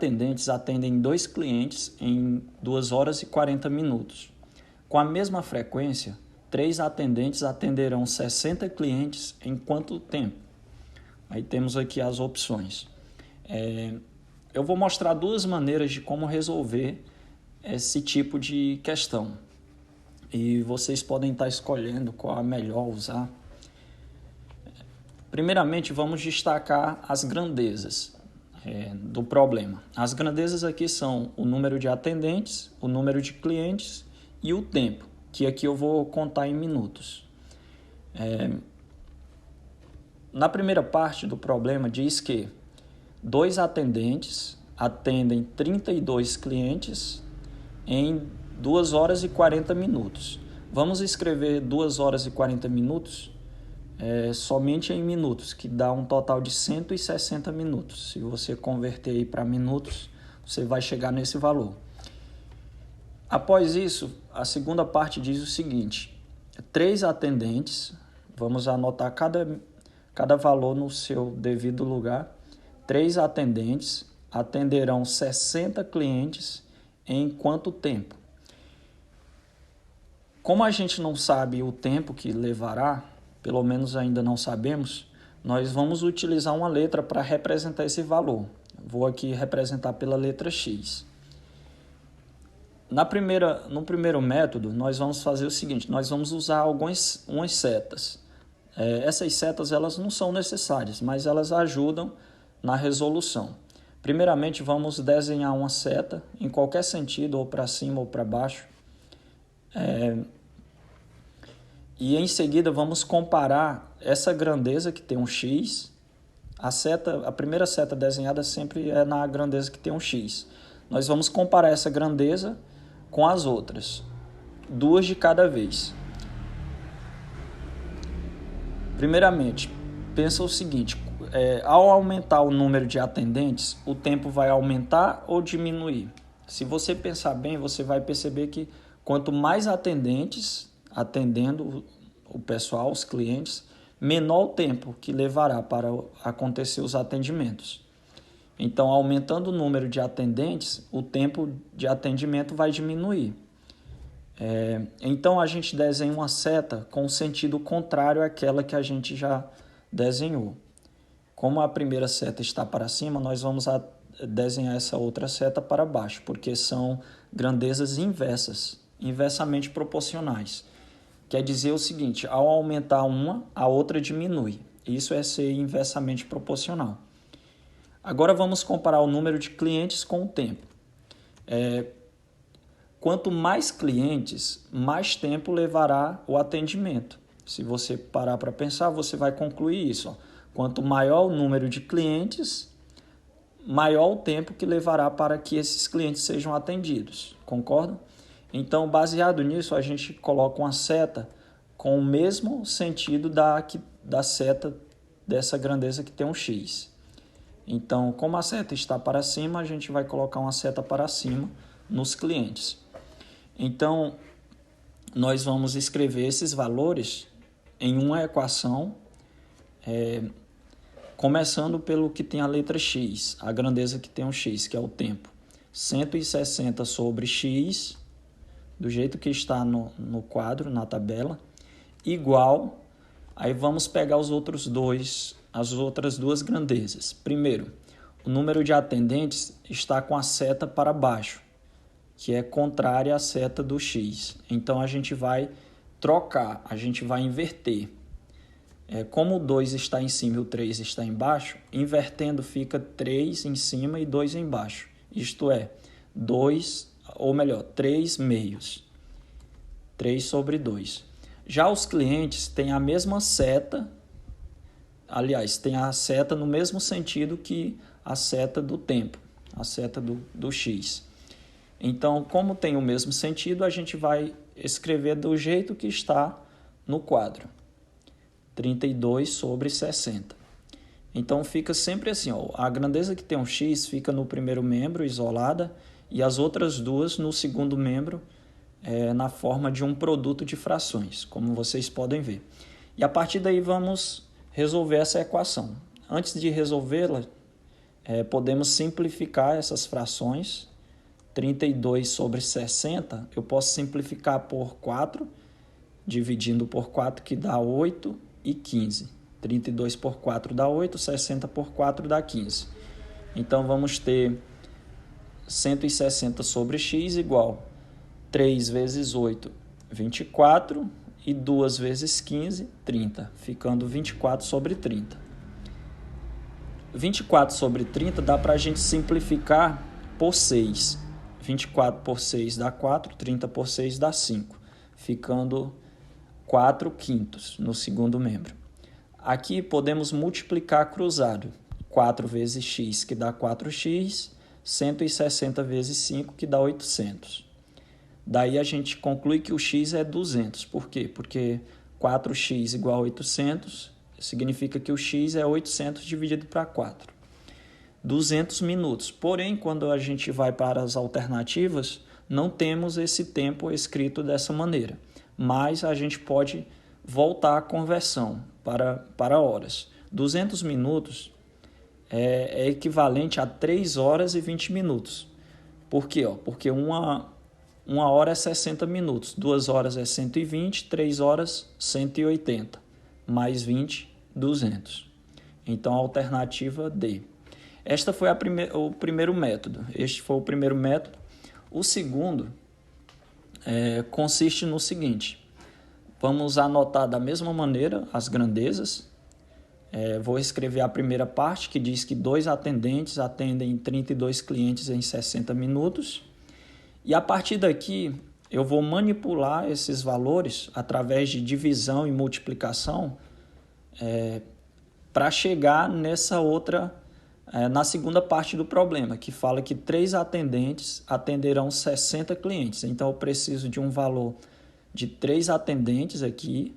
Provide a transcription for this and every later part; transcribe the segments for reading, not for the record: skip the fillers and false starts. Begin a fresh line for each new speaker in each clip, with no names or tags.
atendentes atendem 2 clientes em 2 horas e 40 minutos. Com a mesma frequência, 3 atendentes atenderão 60 clientes em quanto tempo? Aí temos aqui as opções. Eu vou mostrar 2 maneiras de como resolver esse tipo de questão. E vocês podem estar escolhendo qual é melhor usar. Primeiramente, vamos destacar as grandezas do problema. As grandezas aqui são o número de atendentes, o número de clientes e o tempo, que aqui eu vou contar em minutos. Na primeira parte do problema diz que 2 atendentes atendem 32 clientes em 2 horas e 40 minutos. Vamos escrever 2 horas e 40 minutos somente em minutos, que dá um total de 160 minutos. Se você converter aí para minutos, você vai chegar nesse valor. Após isso, a segunda parte diz o seguinte: 3 atendentes, vamos anotar cada valor no seu devido lugar. 3 atendentes atenderão 60 clientes em quanto tempo? Como a gente não sabe o tempo que levará, pelo menos ainda não sabemos, nós vamos utilizar uma letra para representar esse valor. Vou aqui representar pela letra X. No primeiro método, nós vamos fazer o seguinte: nós vamos usar umas setas. Essas setas elas não são necessárias, mas elas ajudam na resolução. Primeiramente, vamos desenhar uma seta em qualquer sentido, ou para cima ou para baixo. E em seguida vamos comparar essa grandeza que tem um X. A primeira seta desenhada sempre é na grandeza que tem um X. Nós vamos comparar essa grandeza com as outras, 2 de cada vez. Primeiramente, pensa o seguinte: ao aumentar o número de atendentes, o tempo vai aumentar ou diminuir? Se você pensar bem, você vai perceber que quanto mais atendentes atendendo o pessoal, os clientes, menor o tempo que levará para acontecer os atendimentos. Então, aumentando o número de atendentes, o tempo de atendimento vai diminuir. Então, a gente desenha uma seta com sentido contrário àquela que a gente já desenhou. Como a primeira seta está para cima, nós vamos desenhar essa outra seta para baixo, porque são grandezas inversas, inversamente proporcionais. Quer dizer o seguinte: ao aumentar uma, a outra diminui. Isso é ser inversamente proporcional. Agora vamos comparar o número de clientes com o tempo. Quanto mais clientes, mais tempo levará o atendimento. Se você parar para pensar, você vai concluir isso. Quanto maior o número de clientes, maior o tempo que levará para que esses clientes sejam atendidos. Concordam? Então, baseado nisso, a gente coloca uma seta com o mesmo sentido da seta dessa grandeza que tem um X. Então, como a seta está para cima, a gente vai colocar uma seta para cima nos clientes. Então, nós vamos escrever esses valores em uma equação, começando pelo que tem a letra X, a grandeza que tem um X, que é o tempo. 160 sobre X, do jeito que está no quadro, na tabela, igual. Aí vamos pegar as outras 2 grandezas. Primeiro, o número de atendentes está com a seta para baixo, que é contrária à seta do X. Então, a gente vai trocar, a gente vai inverter. Como o 2 está em cima e o 3 está embaixo, invertendo fica 3 em cima e 2 embaixo. Isto é, 3 meios. 3 sobre 2. Já os clientes têm a mesma seta, aliás, tem a seta no mesmo sentido que a seta do tempo, a seta do X. Então, como tem o mesmo sentido, a gente vai escrever do jeito que está no quadro. 32 sobre 60. Então, fica sempre assim, a grandeza que tem um X fica no primeiro membro, isolada, e as outras 2 no segundo membro, na forma de um produto de frações, como vocês podem ver. E a partir daí vamos resolver essa equação. Antes de resolvê-la, podemos simplificar essas frações. 32 sobre 60, eu posso simplificar por 4, dividindo por 4, que dá 8 e 15. 32 por 4 dá 8, 60 por 4 dá 15. Então, vamos ter 160 sobre x igual 3 vezes 8, 24, e 2 vezes 15, 30, ficando 24 sobre 30. 24 sobre 30 dá para a gente simplificar por 6. 24 por 6 dá 4, 30 por 6 dá 5, ficando 4 quintos no segundo membro. Aqui podemos multiplicar cruzado. 4 vezes x, que dá 4x, 160 vezes 5, que dá 800. Daí a gente conclui que o x é 200. Por quê? Porque 4x igual a 800, significa que o x é 800 dividido para 4. 200 minutos. Porém, quando a gente vai para as alternativas, não temos esse tempo escrito dessa maneira. Mas a gente pode voltar a conversão para horas. 200 minutos é equivalente a 3 horas e 20 minutos. Por quê? Porque uma hora é 60 minutos, 2 horas é 120, 3 horas 180, mais 20, 200. Então, a alternativa D. Este foi o primeiro método. O segundo consiste no seguinte. Vamos anotar da mesma maneira as grandezas. Vou escrever a primeira parte, que diz que 2 atendentes atendem 32 clientes em 60 minutos. E a partir daqui, eu vou manipular esses valores através de divisão e multiplicação para chegar nessa outra, na segunda parte do problema, que fala que 3 atendentes atenderão 60 clientes. Então, eu preciso de um valor de 3 atendentes aqui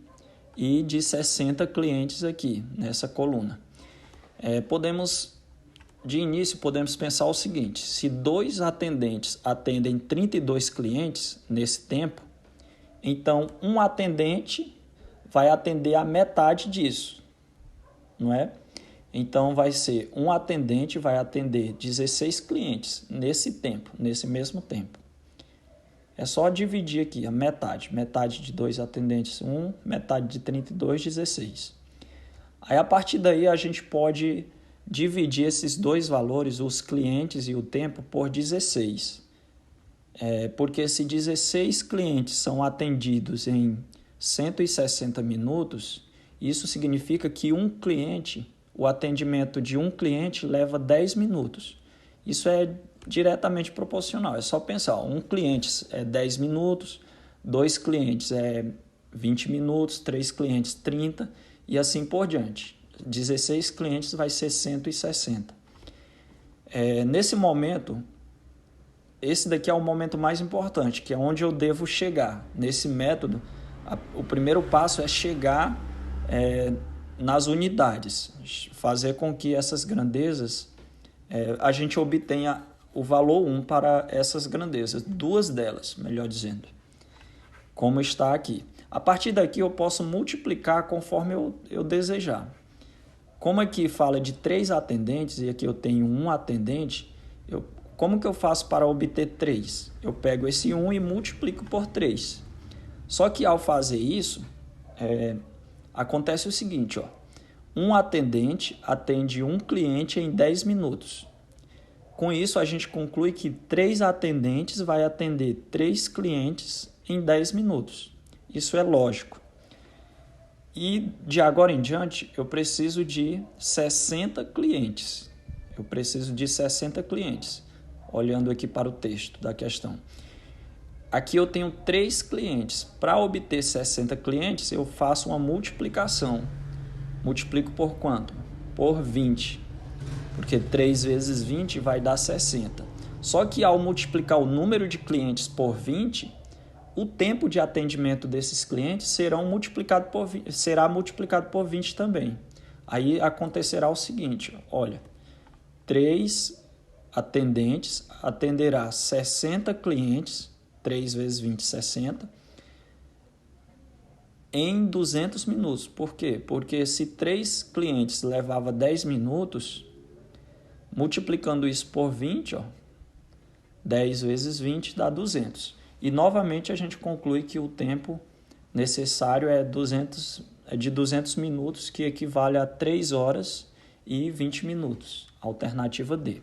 e de 60 clientes aqui nessa coluna. De início, podemos pensar o seguinte: se 2 atendentes atendem 32 clientes nesse tempo, então um atendente vai atender a metade disso, não é? Então, vai ser um atendente vai atender 16 clientes nesse mesmo tempo. É só dividir aqui a metade. Metade de 2 atendentes, 1, metade de 32, 16. Aí, a partir daí, a gente pode dividir esses dois valores, os clientes e o tempo, por 16. Porque se 16 clientes são atendidos em 160 minutos, isso significa que o atendimento de um cliente leva 10 minutos. Isso é diretamente proporcional. É só pensar, um cliente é 10 minutos, 2 clientes é 20 minutos, 3 clientes 30 e assim por diante. 16 clientes vai ser 160. Nesse momento, esse daqui é o momento mais importante, que é onde eu devo chegar. Nesse método, o primeiro passo é chegar nas unidades, fazer com que essas grandezas, a gente obtenha o valor 1 para essas grandezas, 2 delas, melhor dizendo, como está aqui. A partir daqui eu posso multiplicar conforme eu desejar. Como aqui fala de 3 atendentes e aqui eu tenho 1 atendente, como que eu faço para obter 3? Eu pego esse 1 e multiplico por 3. Só que ao fazer isso, acontece o seguinte, um atendente atende um cliente em 10 minutos. Com isso, a gente conclui que 3 atendentes vai atender 3 clientes em 10 minutos. Isso é lógico. E de agora em diante, eu preciso de 60 clientes. Olhando aqui para o texto da questão. Aqui eu tenho 3 clientes. Para obter 60 clientes, eu faço uma multiplicação. Multiplico por quanto? Por 20. Porque 3 vezes 20 vai dar 60. Só que ao multiplicar o número de clientes por 20, o tempo de atendimento desses clientes será multiplicado por 20 também. Aí acontecerá o seguinte, olha, 3 atendentes atenderá 60 clientes, 3 vezes 20, 60, em 200 minutos. Por quê? Porque se 3 clientes levava 10 minutos, Multiplicando isso por 20, ó, 10 vezes 20 dá 200. E novamente a gente conclui que o tempo necessário é de 200 minutos, que equivale a 3 horas e 20 minutos. Alternativa D.